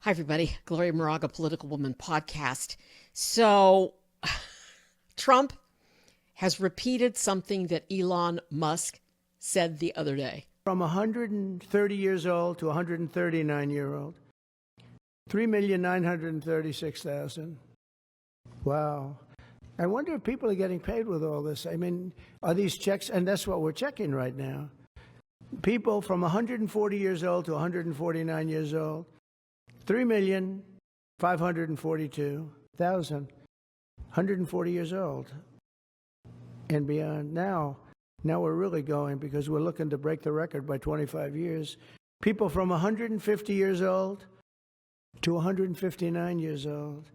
Hi, everybody. Gloria Moraga, Political Woman podcast. So, Trump has repeated something that Elon Musk said the other day. From 130 years old to 139-year-old, 3,936,000. Wow. I wonder if people are getting paid with all this. I mean, are these checks? And that's what we're checking right now. People from 140 years old to 149 years old, 3,542,000, 140 years old and beyond. Now we're really going, because we're looking to break the record by 25 years. People from 150 years old to 159 years old,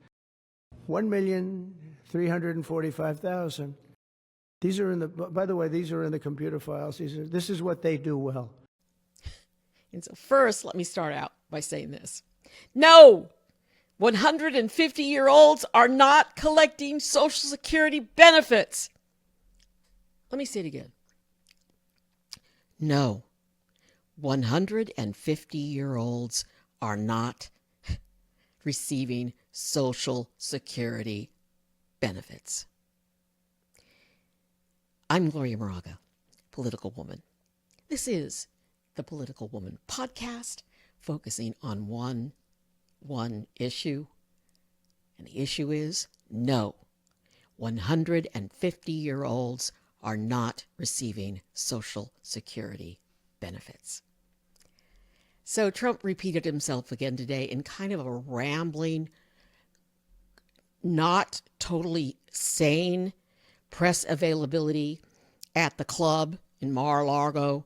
1,345,000. These are in the, by the way, these are in the computer files. This is what they do well. And so first, let me start out by saying this. No, 150-year-olds are not collecting Social Security benefits. Let me say it again. No, 150-year-olds are not receiving Social Security benefits. I'm Gloria Moraga, Political Woman. This is the Political Woman podcast, focusing on one issue. And the issue is no, 150-year-olds are not receiving Social Security benefits. So Trump repeated himself again today in kind of a rambling, not totally sane press availability at the club in Mar-a-Lago.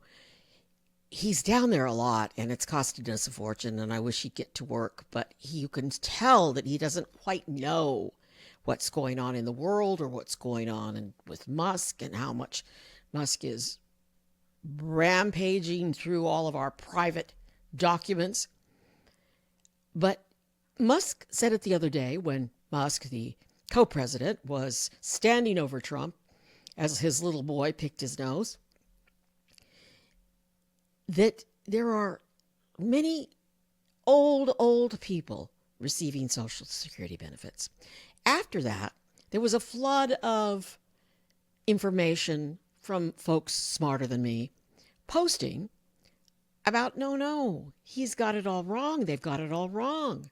He's down there a lot, and it's costing us a fortune, and I wish he'd get to work, but you can tell that he doesn't quite know what's going on in the world or what's going on with Musk and how much Musk is rampaging through all of our private documents. But Musk said it the other day when Musk, the co-president, was standing over Trump as his little boy picked his nose, that there are many old people receiving Social Security benefits. After that, there was a flood of information from folks smarter than me posting about, no, he's got it all wrong. They've got it all wrong.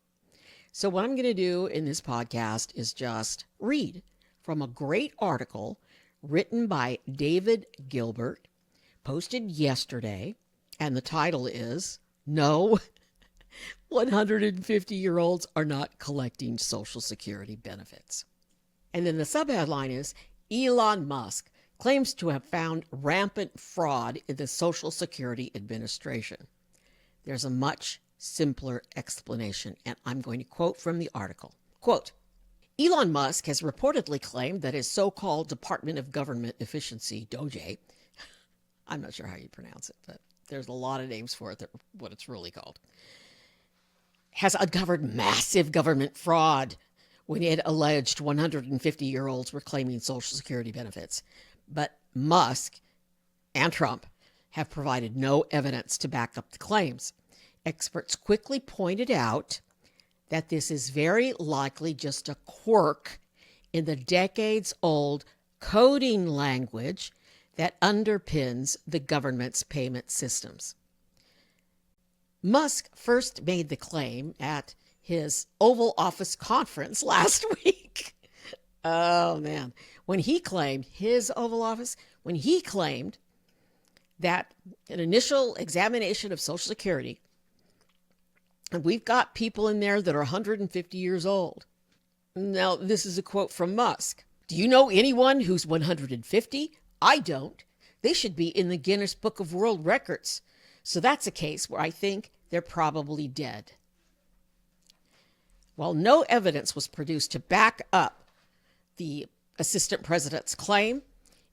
So what I'm going to do in this podcast is just read from a great article written by David Gilbert, posted yesterday, and the title is, No, 150-year-olds are not collecting Social Security benefits. And then the subheadline is, Elon Musk claims to have found rampant fraud in the Social Security Administration. There's a much simpler explanation, and I'm going to quote from the article. Quote, Elon Musk has reportedly claimed that his so-called Department of Government Efficiency, DOJ, I'm not sure how you pronounce it, but there's a lot of names for it, what it's really called, has uncovered massive government fraud when it alleged 150-year-olds were claiming Social Security benefits. But Musk and Trump have provided no evidence to back up the claims. Experts quickly pointed out that this is very likely just a quirk in the decades-old coding language that underpins the government's payment systems. Musk first made the claim at his Oval Office conference last week. Oh, man. When he claimed that an initial examination of Social Security, and we've got people in there that are 150 years old. Now, this is a quote from Musk. Do you know anyone who's 150? I don't. They should be in the Guinness Book of World Records. So that's a case where I think they're probably dead. While no evidence was produced to back up the assistant president's claim,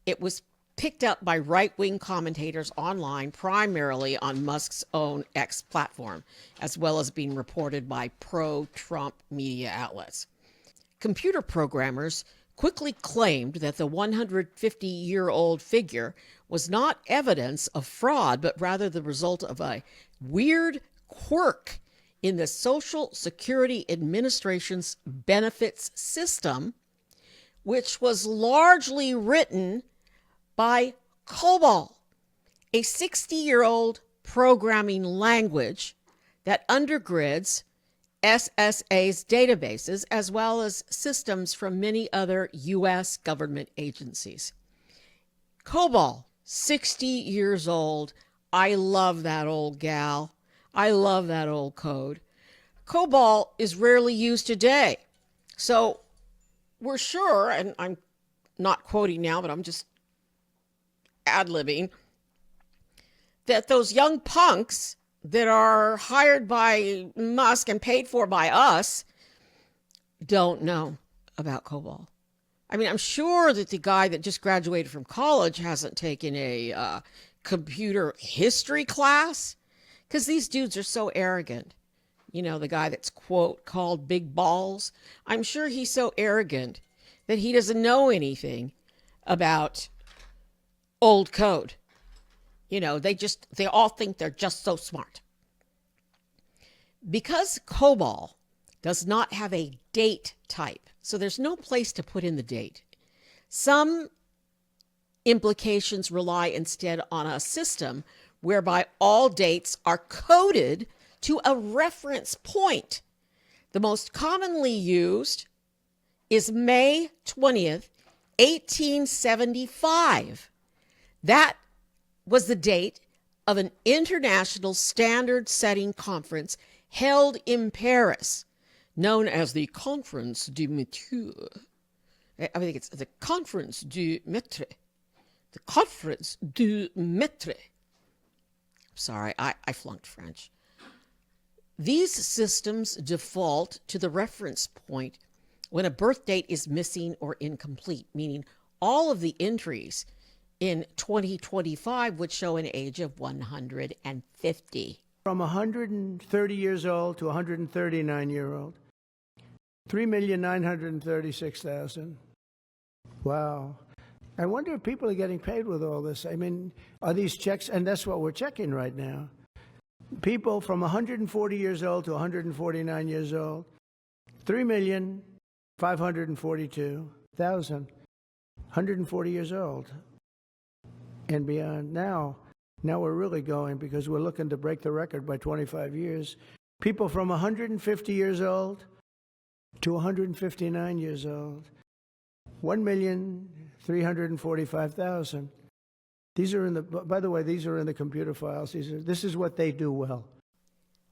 it was picked up by right-wing commentators online, primarily on Musk's own X platform, as well as being reported by pro-Trump media outlets. Computer programmers quickly claimed that the 150-year-old figure was not evidence of fraud, but rather the result of a weird quirk in the Social Security Administration's benefits system, which was largely written by COBOL, a 60-year-old programming language that undergirds SSA's databases as well as systems from many other U.S. government agencies. COBOL, 60 years old. I love that old gal. I love that old code. COBOL is rarely used today. So we're sure, and I'm not quoting now, but I'm just ad-libbing, that those young punks that are hired by Musk and paid for by us don't know about COBOL. I mean, I'm sure that the guy that just graduated from college hasn't taken a computer history class, because these dudes are so arrogant. You know, the guy that's, quote, called Big Balls. I'm sure he's so arrogant that he doesn't know anything about old code. You know, they all think they're just so smart. Because COBOL does not have a date type, so there's no place to put in the date, some implications rely instead on a system whereby all dates are coded to a reference point. The most commonly used is May 20th, 1875. That was the date of an international standard setting conference held in Paris, known as the Conference du Mètre. I think it's the Conference du Mètre. The Conference du Mètre. Sorry, I flunked French. These systems default to the reference point when a birth date is missing or incomplete, meaning all of the entries in 2025 would show an age of 150. From 130 years old to 139-year-old. 3,936,000. Wow. I wonder if people are getting paid with all this. I mean, are these checks? And that's what we're checking right now. People from 140 years old to 149 years old. 3,542,000. 140 years old and beyond. Now we're really going, because we're looking to break the record by 25 years. People from 150 years old to 159 years old. 1,345,000. These are in the, by the way, these are in the computer files. This is what they do well.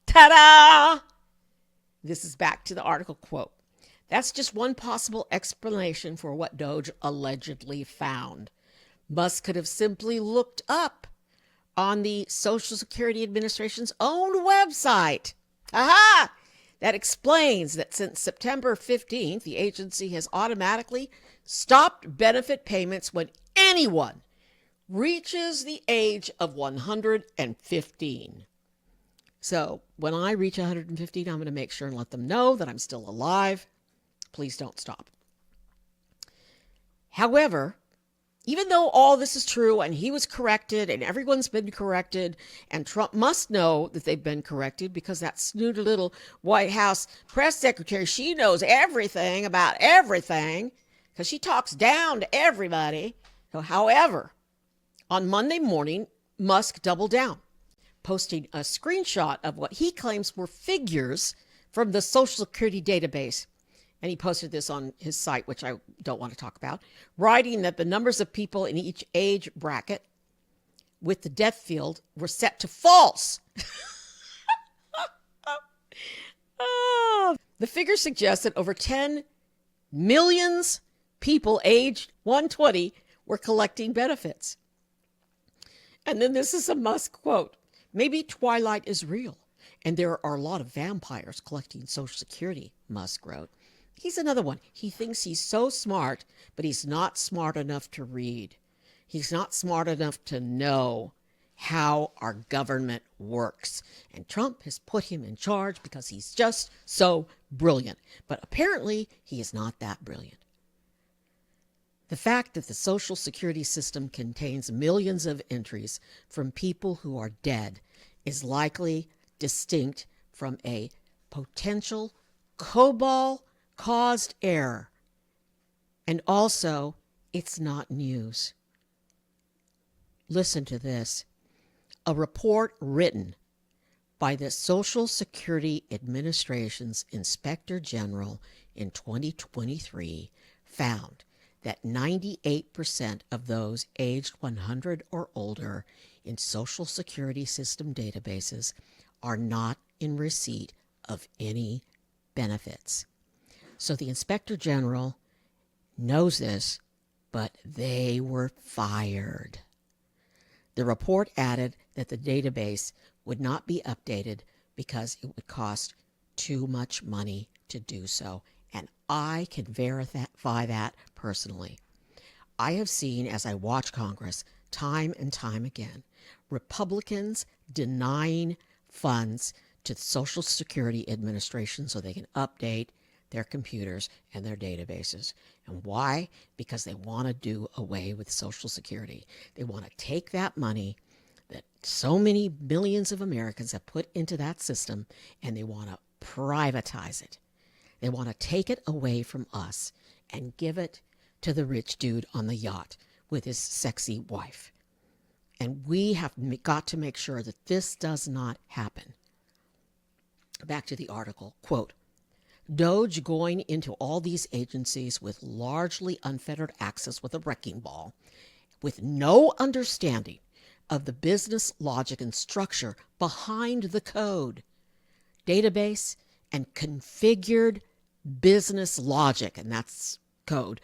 Ta-da! This is back to the article quote. That's just one possible explanation for what Doge allegedly found. Musk could have simply looked up on the Social Security Administration's own website. Aha! That explains that since September 15th, the agency has automatically stopped benefit payments when anyone reaches the age of 115. So when I reach 115, I'm going to make sure and let them know that I'm still alive. Please don't stop. However, even though all this is true and he was corrected and everyone's been corrected, and Trump must know that they've been corrected because that snooty little White House press secretary, she knows everything about everything because she talks down to everybody. However, on Monday morning, Musk doubled down, posting a screenshot of what he claims were figures from the Social Security database. And he posted this on his site, which I don't want to talk about, writing that the numbers of people in each age bracket with the death field were set to false. The figure suggests that over 10 million people aged 120 were collecting benefits. And then this is a Musk quote. Maybe Twilight is real, and there are a lot of vampires collecting Social Security, Musk wrote. He's another one. He thinks he's so smart, but he's not smart enough to read. He's not smart enough to know how our government works. And Trump has put him in charge because he's just so brilliant. But apparently, he is not that brilliant. The fact that the Social Security system contains millions of entries from people who are dead is likely distinct from a potential COBOL caused error. And also, it's not news. Listen to this. A report written by the Social Security Administration's Inspector General in 2023 found that 98% of those aged 100 or older in Social Security system databases are not in receipt of any benefits. So the Inspector General knows this, but they were fired. The report added that the database would not be updated because it would cost too much money to do so. And I can verify that personally. I have seen, as I watch Congress time and time again, Republicans denying funds to the Social Security Administration so they can update their computers and their databases. And why? Because they want to do away with Social Security. They want to take that money that so many millions of Americans have put into that system, and they want to privatize it. They want to take it away from us and give it to the rich dude on the yacht with his sexy wife. And we have got to make sure that this does not happen. Back to the article, quote, Doge going into all these agencies with largely unfettered access with a wrecking ball, with no understanding of the business logic and structure behind the code, database, and configured business logic, and that's code,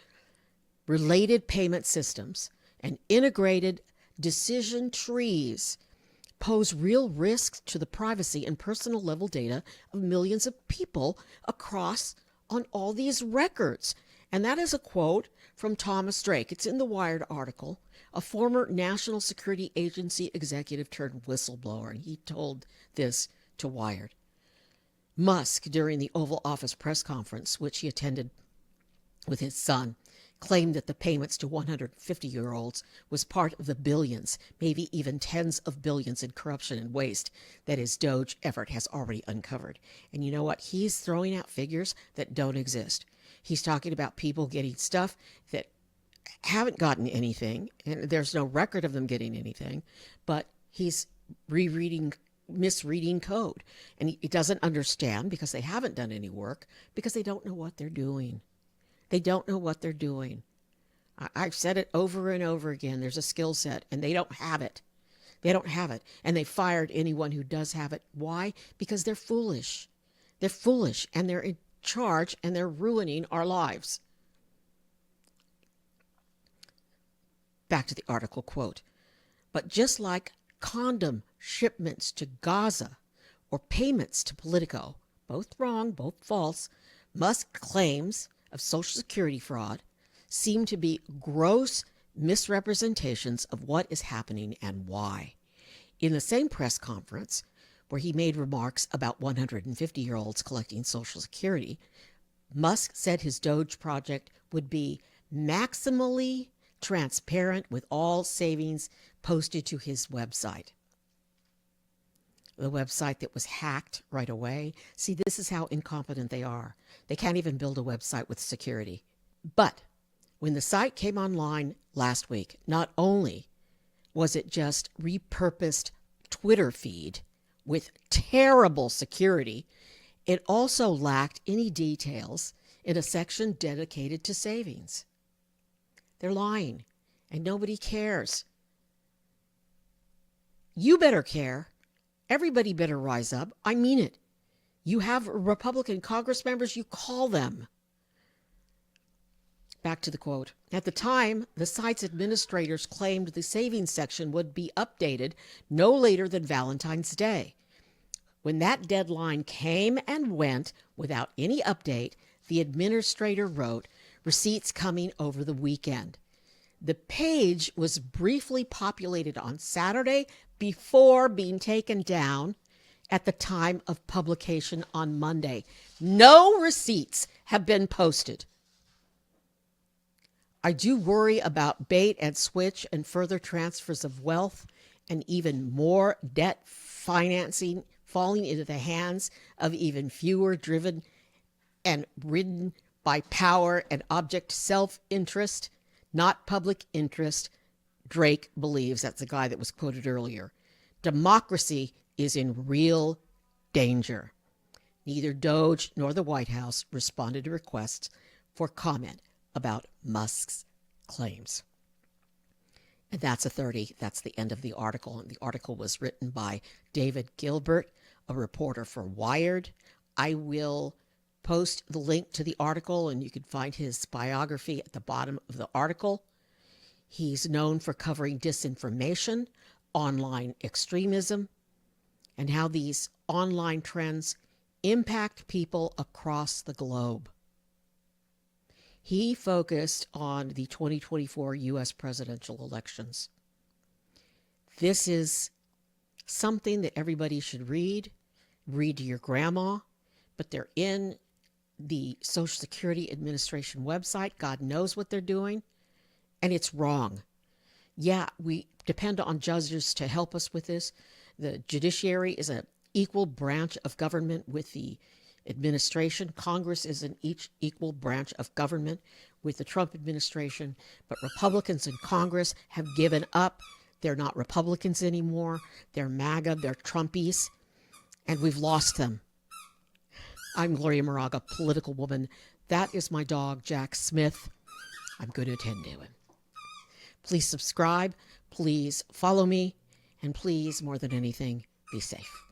related payment systems, and integrated decision trees pose real risks to the privacy and personal level data of millions of people across on all these records. And that is a quote from Thomas Drake. It's in the Wired article, a former National Security Agency executive turned whistleblower, and he told this to Wired. Musk, during the Oval Office press conference, which he attended with his son, claimed that the payments to 150-year-olds was part of the billions, maybe even tens of billions in corruption and waste that his Doge effort has already uncovered. And you know what? He's throwing out figures that don't exist. He's talking about people getting stuff that haven't gotten anything, and there's no record of them getting anything, but he's misreading code. And he doesn't understand because they haven't done any work, because they don't know what they're doing. They don't know what they're doing. I've said it over and over again. There's a skill set, and they don't have it. They don't have it. And they fired anyone who does have it. Why? Because they're foolish. They're foolish, and they're in charge, and they're ruining our lives. Back to the article, quote, but just like condom shipments to Gaza or payments to Politico, both wrong, both false, Musk claims of Social Security fraud seem to be gross misrepresentations of what is happening and why. In the same press conference, where he made remarks about 150-year-olds collecting Social Security, Musk said his Doge project would be maximally transparent with all savings posted to his website. The website that was hacked right away. See, this is how incompetent they are. They can't even build a website with security. But when the site came online last week, not only was it just repurposed Twitter feed with terrible security, it also lacked any details in a section dedicated to savings. They're lying, and nobody cares. You better care. Everybody better rise up. I mean it. You have Republican Congress members, you call them. Back to the quote. At the time, the site's administrators claimed the savings section would be updated no later than Valentine's Day. When that deadline came and went without any update, the administrator wrote, receipts coming over the weekend. The page was briefly populated on Saturday before being taken down at the time of publication on Monday. No receipts have been posted. I do worry about bait and switch and further transfers of wealth and even more debt financing falling into the hands of even fewer, driven and ridden by power and object self-interest, not public interest, Drake believes. That's the guy that was quoted earlier. Democracy is in real danger. Neither Doge nor the White House responded to requests for comment about Musk's claims. And that's a 30. That's the end of the article. And the article was written by David Gilbert, a reporter for Wired. I will post the link to the article, and you can find his biography at the bottom of the article. He's known for covering disinformation, online extremism, and how these online trends impact people across the globe. He focused on the 2024 U.S. presidential elections. This is something that everybody should read to your grandma, but they're in the Social Security Administration website. God knows what they're doing, and it's wrong. Yeah, we depend on judges to help us with this. The judiciary is an equal branch of government with the administration. Congress is an equal branch of government with the Trump administration, but Republicans in Congress have given up. They're not Republicans anymore. They're MAGA, they're Trumpies, and we've lost them. I'm Gloria Moraga, political woman. That is my dog, Jack Smith. I'm going to attend to him. Please subscribe, please follow me, and please, more than anything, be safe.